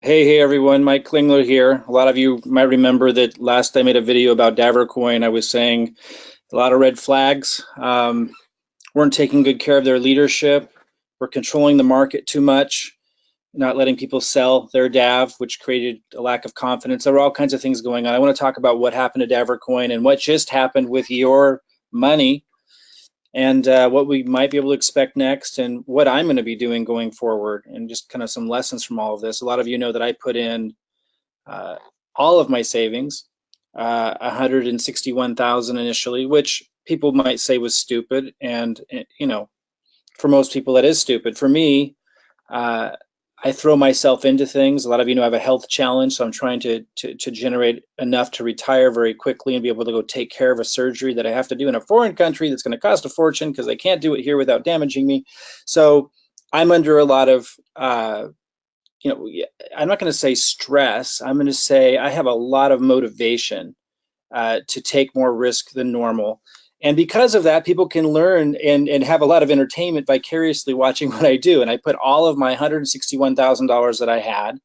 Hey everyone, Mike Klingler here. A lot of you might remember that last I made a video about DavorCoin. I was saying a lot of red flags. Weren't taking good care of their leadership. We're controlling the market too much, not letting people sell their DAV, which created a lack of confidence. There were all kinds of things going on. I want to talk about what happened to DavorCoin and what just happened with your money and what we might be able to expect next and what I'm going to be doing going forward and just kind of some lessons from all of this. A lot of you know that I put in uh, all of my savings, 161,000 initially, which people might say was stupid, and for most people that is stupid. For me, uh, I throw myself into things. A lot of you know I have a health challenge, so I'm trying to generate enough to retire very quickly and be able to go take care of a surgery that I have to do in a foreign country that's going to cost a fortune because they can't do it here without damaging me. So I'm under a lot of I'm not going to say stress. I'm going to say I have a lot of motivation to take more risk than normal. And because of that, people can learn and have a lot of entertainment vicariously watching what I do. And I put all of my $161,000 that I had,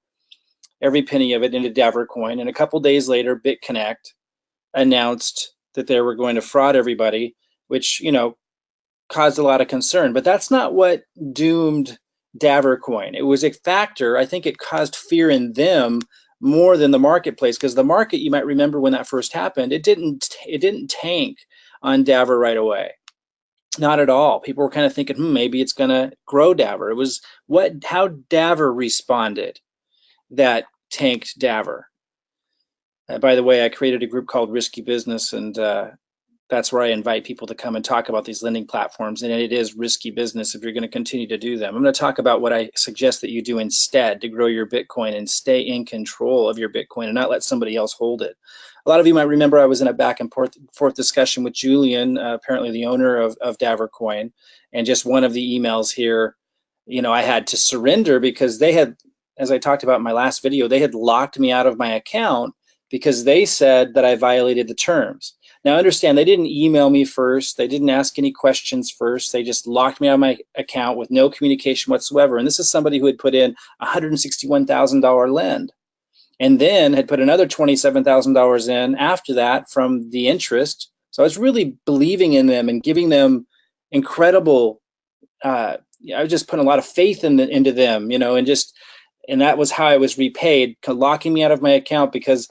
every penny of it, into DavorCoin. And a couple days later, BitConnect announced that they were going to fraud everybody, which, caused a lot of concern. But that's not what doomed DavorCoin. It was a factor. I think it caused fear in them more than the marketplace, because the market, you might remember when that first happened, it didn't tank on Davor right away. Not at all. People were kind of thinking, maybe it's going to grow Davor. It was how Davor responded that tanked Davor. By the way, I created a group called Risky Business, and that's where I invite people to come and talk about these lending platforms. And it is risky business if you're going to continue to do them. I'm going to talk about what I suggest that you do instead to grow your Bitcoin and stay in control of your Bitcoin and not let somebody else hold it. A lot of you might remember I was in a back and forth discussion with Julian, apparently the owner of DavorCoin, and just one of the emails here, I had to surrender because they had, as I talked about in my last video, they had locked me out of my account because they said that I violated the terms. Now, understand, they didn't email me first. They didn't ask any questions first. They just locked me out of my account with no communication whatsoever. And this is somebody who had put in $161,000 lend and then had put another $27,000 in after that from the interest. So I was really believing in them and giving them incredible, I was just putting a lot of faith into them, and that was how I was repaid, locking me out of my account because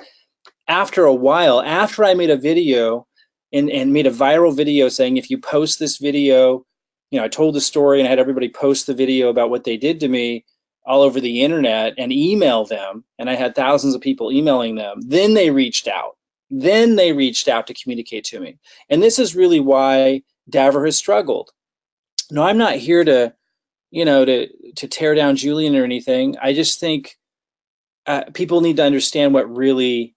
after a while, after I made a video and made a viral video saying, if you post this video, I told the story and I had everybody post the video about what they did to me all over the internet and email them. And I had thousands of people emailing them. Then they reached out. Then they reached out to communicate to me. And this is really why Davor has struggled. No, I'm not here to tear down Julian or anything. I just think people need to understand what really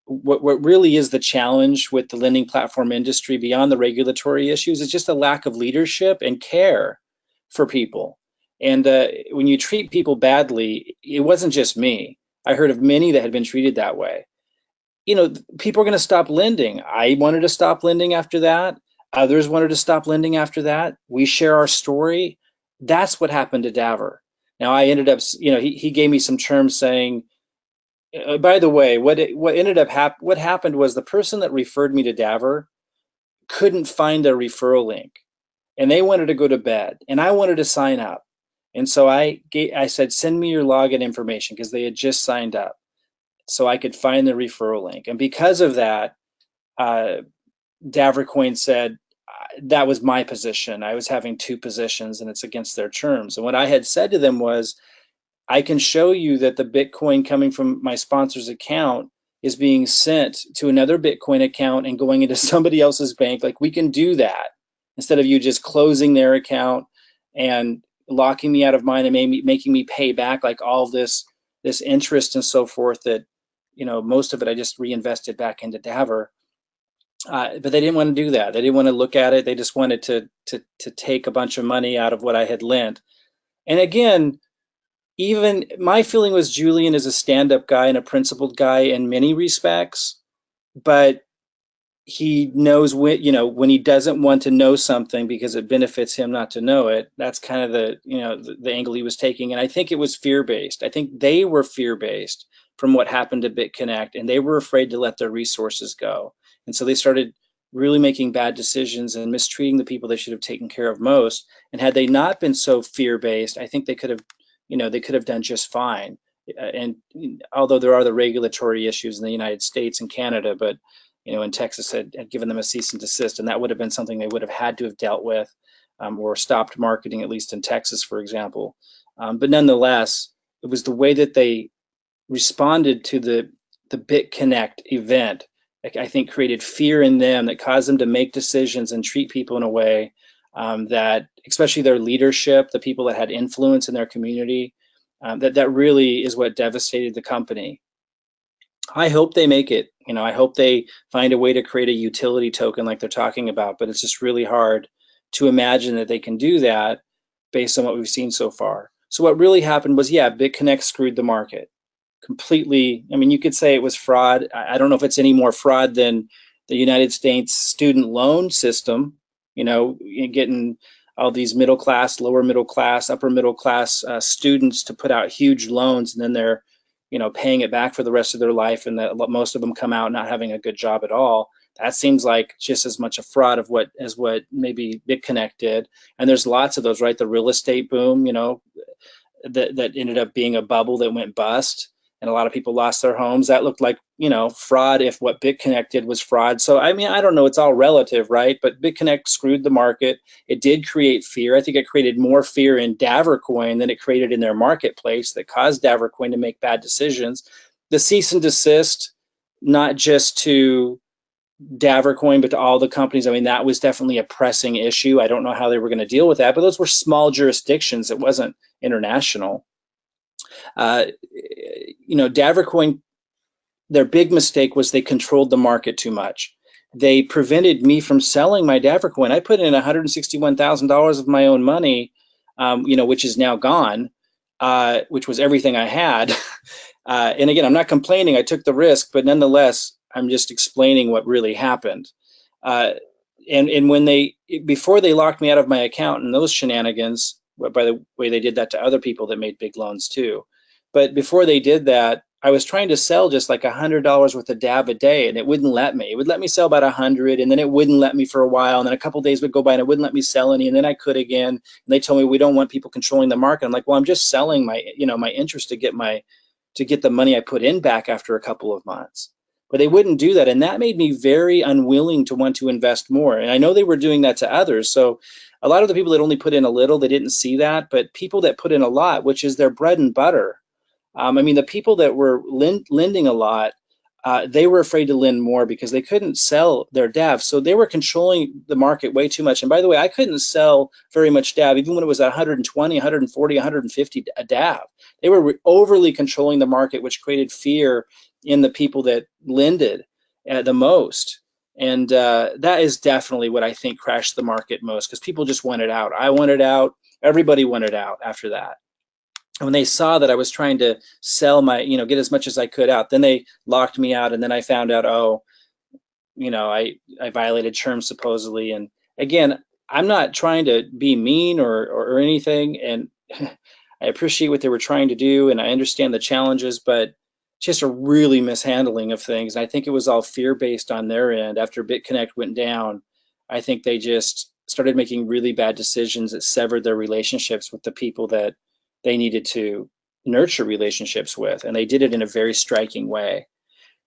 is the challenge with the lending platform industry beyond the regulatory issues is just a lack of leadership and care for people. And when you treat people badly, it wasn't just me. I heard of many that had been treated that way. People are going to stop lending. I wanted to stop lending after that. Others wanted to stop lending after that. We share our story. That's what happened to Davor. Now I ended up, he gave me some terms saying, by the way, what happened was the person that referred me to Davor couldn't find a referral link, and they wanted to go to bed, and I wanted to sign up, and so I said, send me your login information because they had just signed up, so I could find the referral link, and because of that, DavorCoin said that was my position. I was having two positions, and it's against their terms. And what I had said to them was, I can show you that the Bitcoin coming from my sponsor's account is being sent to another Bitcoin account and going into somebody else's bank. Like, we can do that instead of you just closing their account and locking me out of mine and making me pay back like all this interest and so forth that, most of it I just reinvested back into Davor. But they didn't want to do that. They didn't want to look at it. They just wanted to take a bunch of money out of what I had lent. And again, even my feeling was Julian is a stand-up guy and a principled guy in many respects, but he knows when, when he doesn't want to know something because it benefits him not to know it. That's kind of the angle he was taking. And I think it was fear based. I think they were fear based from what happened to BitConnect, and they were afraid to let their resources go. And so they started really making bad decisions and mistreating the people they should have taken care of most. And had they not been so fear based, I think they could have, they could have done just fine. And although there are the regulatory issues in the United States and Canada, but in Texas had given them a cease and desist, and that would have been something they would have had to have dealt with, or stopped marketing, at least in Texas, for example. But nonetheless, it was the way that they responded to the BitConnect event, I think, created fear in them that caused them to make decisions and treat people in a way that, especially their leadership, the people that had influence in their community, that really is what devastated the company. I hope they make it. I hope they find a way to create a utility token like they're talking about, but it's just really hard to imagine that they can do that based on what we've seen so far. So what really happened was, yeah, BitConnect screwed the market completely. I mean, you could say it was fraud. I don't know if it's any more fraud than the United States student loan system, getting all these middle class, lower middle class, upper middle class students to put out huge loans, and then they're paying it back for the rest of their life, and that most of them come out not having a good job at all. That seems like just as much a fraud as what maybe BitConnect did. And there's lots of those, right? The real estate boom, that ended up being a bubble that went bust, and a lot of people lost their homes. That looked like, fraud if what BitConnect did was fraud. So, I mean, I don't know, it's all relative, right? But BitConnect screwed the market. It did create fear. I think it created more fear in DavorCoin than it created in their marketplace that caused DavorCoin to make bad decisions. The cease and desist, not just to DavorCoin, but to all the companies, I mean, that was definitely a pressing issue. I don't know how they were going to deal with that, but those were small jurisdictions. It wasn't international. DavorCoin, their big mistake was they controlled the market too much. They prevented me from selling my DavorCoin. I put in $161,000 of my own money, which is now gone, which was everything I had. And again, I'm not complaining. I took the risk, but nonetheless, I'm just explaining what really happened. And when before they locked me out of my account and those shenanigans, by the way, they did that to other people that made big loans too. But before they did that, I was trying to sell just like $100 worth of DAV a day, and it wouldn't let me. It would let me sell about 100, and then it wouldn't let me for a while, and then a couple of days would go by and it wouldn't let me sell any, and then I could again. And they told me, we don't want people controlling the market. I'm like, well, I'm just selling my interest to get the money I put in back after a couple of months. But they wouldn't do that, and that made me very unwilling to want to invest more. And I know they were doing that to others. So a lot of the people that only put in a little, they didn't see that, but people that put in a lot, which is their bread and butter. I mean, the people that were lending a lot, they were afraid to lend more because they couldn't sell their DAV. So they were controlling the market way too much. And by the way, I couldn't sell very much DAV, even when it was at 120, 140, 150 a DAV. They were overly controlling the market, which created fear in the people that lended the most. And that is definitely what I think crashed the market most, because people just wanted out. I wanted out. Everybody wanted out after that. And when they saw that I was trying to sell my, get as much as I could out, then they locked me out. And then I found out, I violated terms supposedly. And again, I'm not trying to be mean or anything. And I appreciate what they were trying to do, and I understand the challenges, but just a really mishandling of things. And I think it was all fear-based on their end. After BitConnect went down, I think they just started making really bad decisions that severed their relationships with the people that they needed to nurture relationships with. And they did it in a very striking way.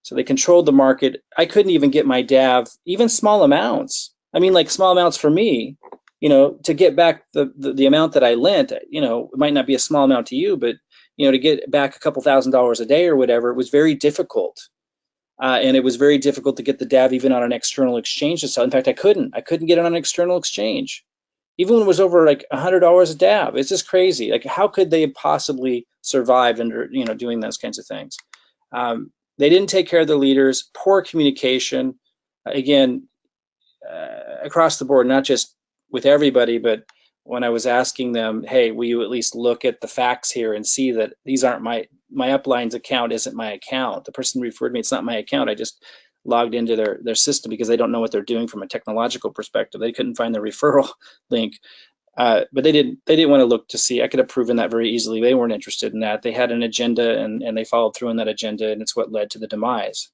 So they controlled the market. I couldn't even get my DAV, even small amounts. I mean, like small amounts for me, to get back the amount that I lent, it might not be a small amount to you, but to get back a couple $1,000s a day or whatever, it was very difficult. And it was very difficult to get the DAV even on an external exchange to sell. In fact, I couldn't get it on an external exchange, even when it was over like $100 a DAV. It's just crazy. Like, how could they possibly survive under doing those kinds of things? They didn't take care of their leaders. Poor communication, again, across the board, not just with everybody, but when I was asking them, hey, will you at least look at the facts here and see that these aren't my upline's account isn't my account. The person referred me, it's not my account. I just logged into their system because they don't know what they're doing from a technological perspective. They couldn't find the referral link. But they didn't want to look to see. I could have proven that very easily. They weren't interested in that. They had an agenda, and they followed through on that agenda, and it's what led to the demise.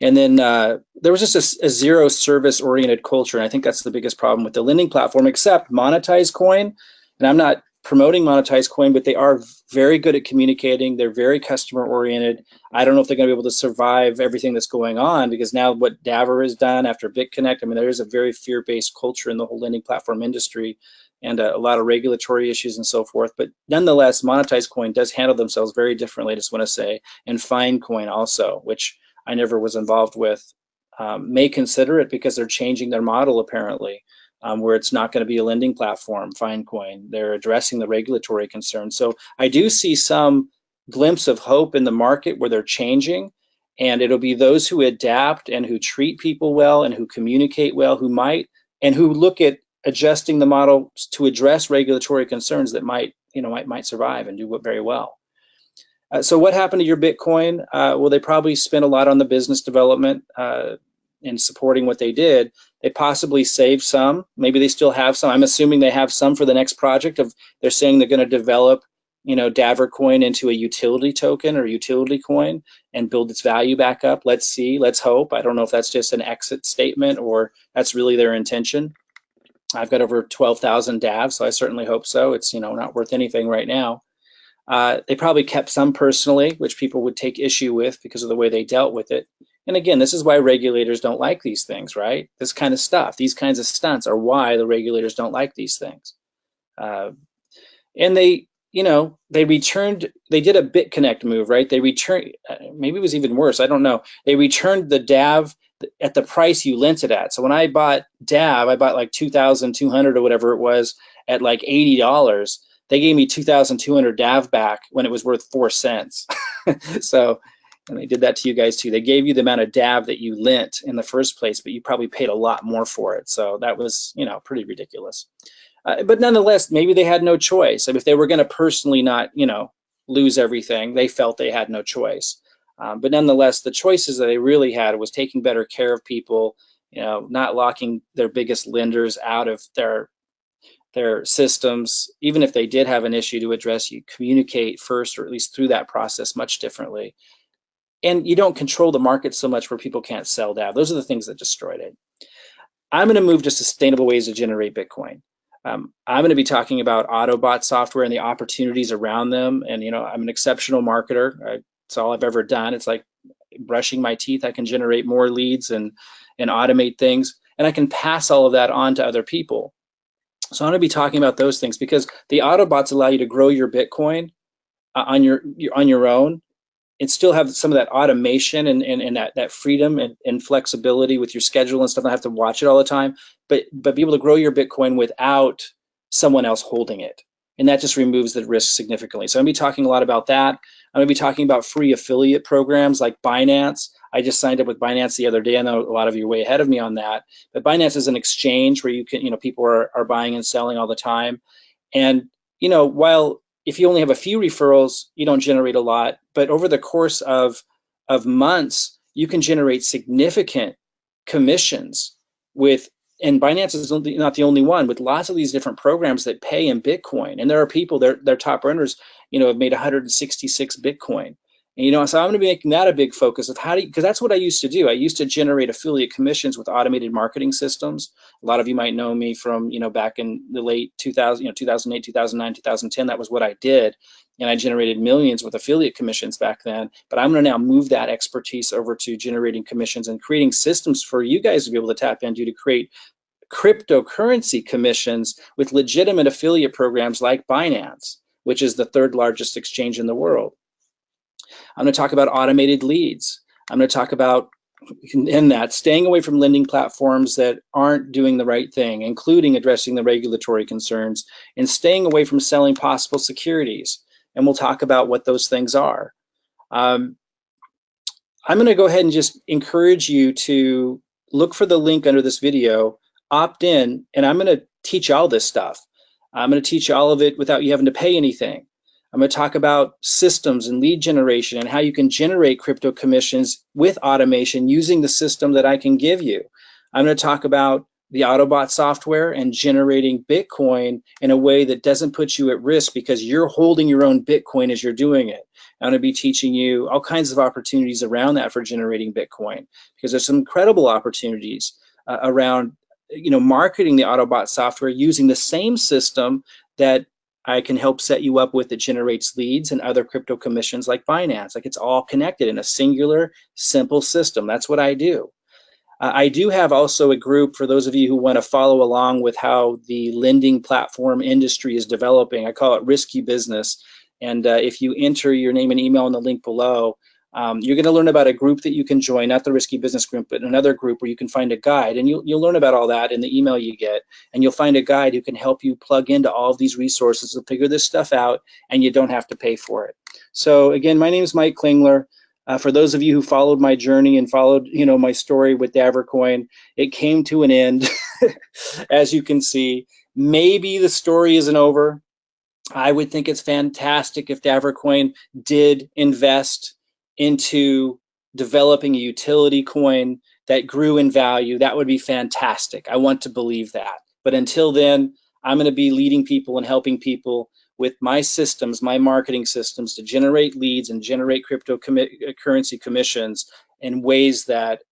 And then there was just a zero service oriented culture. And I think that's the biggest problem with the lending platform, except Monetize Coin. And I'm not promoting Monetize Coin, but they are very good at communicating. They're very customer oriented. I don't know if they're going to be able to survive everything that's going on, because now what Davor has done after BitConnect, I mean, there is a very fear-based culture in the whole lending platform industry, and a lot of regulatory issues and so forth. But nonetheless, Monetize Coin does handle themselves very differently, I just want to say, and Finecoin also, which I never was involved with, may consider it because they're changing their model apparently, where it's not going to be a lending platform, Finecoin. They're addressing the regulatory concerns. So I do see some glimpse of hope in the market where they're changing, and it'll be those who adapt and who treat people well and who communicate well, who look at adjusting the model to address regulatory concerns that might survive and do very well. So what happened to your Bitcoin? Well, they probably spent a lot on the business development in supporting what they did. They possibly saved some. Maybe they still have some. I'm assuming they have some for the next project. They're saying they're going to develop, DavorCoin into a utility token or utility coin and build its value back up. Let's see. Let's hope. I don't know if that's just an exit statement or that's really their intention. I've got over 12,000 DAV, so I certainly hope so. It's not worth anything right now. They probably kept some personally, which people would take issue with because of the way they dealt with it. And again, this is why regulators don't like these things, right? This kind of stuff, these kinds of stunts are why the regulators don't like these things. And they returned, they did a BitConnect move, right? They returned, maybe it was even worse, I don't know. They returned the DAV at the price you lent it at. So when I bought DAV, I bought like 2,200 or whatever it was at like $80. They gave me 2,200 DAV back when it was worth 4 cents. So, and they did that to you guys too. They gave you the amount of DAV that you lent in the first place, but you probably paid a lot more for it. So that was, pretty ridiculous. But nonetheless, maybe they had no choice. I mean, if they were going to personally not, lose everything, they felt they had no choice. But nonetheless, the choices that they really had was taking better care of people, not locking their biggest lenders out of their systems. Even if they did have an issue to address, you communicate first, or at least through that process, much differently. And you don't control the market so much where people can't sell DAV. Those are the things that destroyed it. I'm going to move to sustainable ways to generate Bitcoin. I'm going to be talking about Autobot software and the opportunities around them. And, I'm an exceptional marketer. It's all I've ever done. It's like brushing my teeth. I can generate more leads and automate things. And I can pass all of that on to other people. So I'm going to be talking about those things because the Autobots allow you to grow your Bitcoin on your own and still have some of that automation and that freedom and flexibility with your schedule and stuff. Not have to watch it all the time, but be able to grow your Bitcoin without someone else holding it. And that just removes the risk significantly. So I'm going to be talking a lot about that. I'm going to be talking about free affiliate programs like Binance. I just signed up with Binance the other day. I know a lot of you are way ahead of me on that. But Binance is an exchange where you can, people are buying and selling all the time. And, while if you only have a few referrals, you don't generate a lot. But over the course of months, you can generate significant commissions and Binance is not the only one, with lots of these different programs that pay in Bitcoin. And there are people, their top earners, have made 166 Bitcoin. And, so I'm going to be making that a big focus of because that's what I used to do. I used to generate affiliate commissions with automated marketing systems. A lot of you might know me from, back in the late 2000, 2008, 2009, 2010. That was what I did. And I generated millions with affiliate commissions back then. But I'm going to now move that expertise over to generating commissions and creating systems for you guys to be able to tap into to create cryptocurrency commissions with legitimate affiliate programs like Binance, which is the third largest exchange in the world. I'm going to talk about automated leads. I'm going to talk about staying away from lending platforms that aren't doing the right thing, including addressing the regulatory concerns, and staying away from selling possible securities. And we'll talk about what those things are. I'm going to go ahead and just encourage you to look for the link under this video, opt in, and I'm going to teach all this stuff. I'm going to teach you all of it without you having to pay anything. I'm going to talk about systems and lead generation and how you can generate crypto commissions with automation using the system that I can give you. I'm going to talk about the Autobot software and generating Bitcoin in a way that doesn't put you at risk because you're holding your own Bitcoin as you're doing it. I'm going to be teaching you all kinds of opportunities around that for generating Bitcoin, because there's some incredible opportunities around marketing the Autobot software using the same system that I can help set you up with that generates leads and other crypto commissions like Binance. Like, it's all connected in a singular, simple system. That's what I do. I do have also a group for those of you who want to follow along with how the lending platform industry is developing. I call it Risky Business. And if you enter your name and email in the link below, you're going to learn about a group that you can join, not the Risky Business group, but another group where you can find a guide. And you'll learn about all that in the email you get. And you'll find a guide who can help you plug into all of these resources to figure this stuff out, and you don't have to pay for it. So again, my name is Mike Klingler. For those of you who followed my journey and followed, my story with DavorCoin, it came to an end, as you can see. Maybe the story isn't over. I would think it's fantastic if DavorCoin did invest into developing a utility coin that grew in value. That would be fantastic. I want to believe that. But until then, I'm going to be leading people and helping people with my systems, my marketing systems, to generate leads and generate cryptocurrency commissions in ways that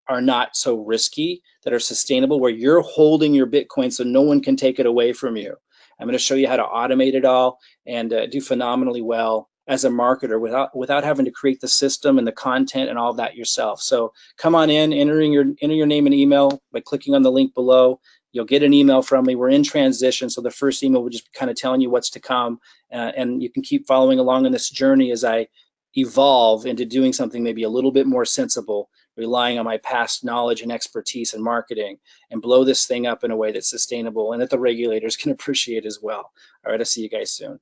are not so risky, that are sustainable, where you're holding your Bitcoin so no one can take it away from you. I'm going to show you how to automate it all and do phenomenally well as a marketer without having to create the system and the content and all of that yourself. So come on in, enter your name and email by clicking on the link below. You'll get an email from me. We're in transition, so the first email will just be kind of telling you what's to come, and you can keep following along in this journey as I evolve into doing something maybe a little bit more sensible, relying on my past knowledge and expertise in marketing, and blow this thing up in a way that's sustainable and that the regulators can appreciate as well. All right, I'll see you guys soon.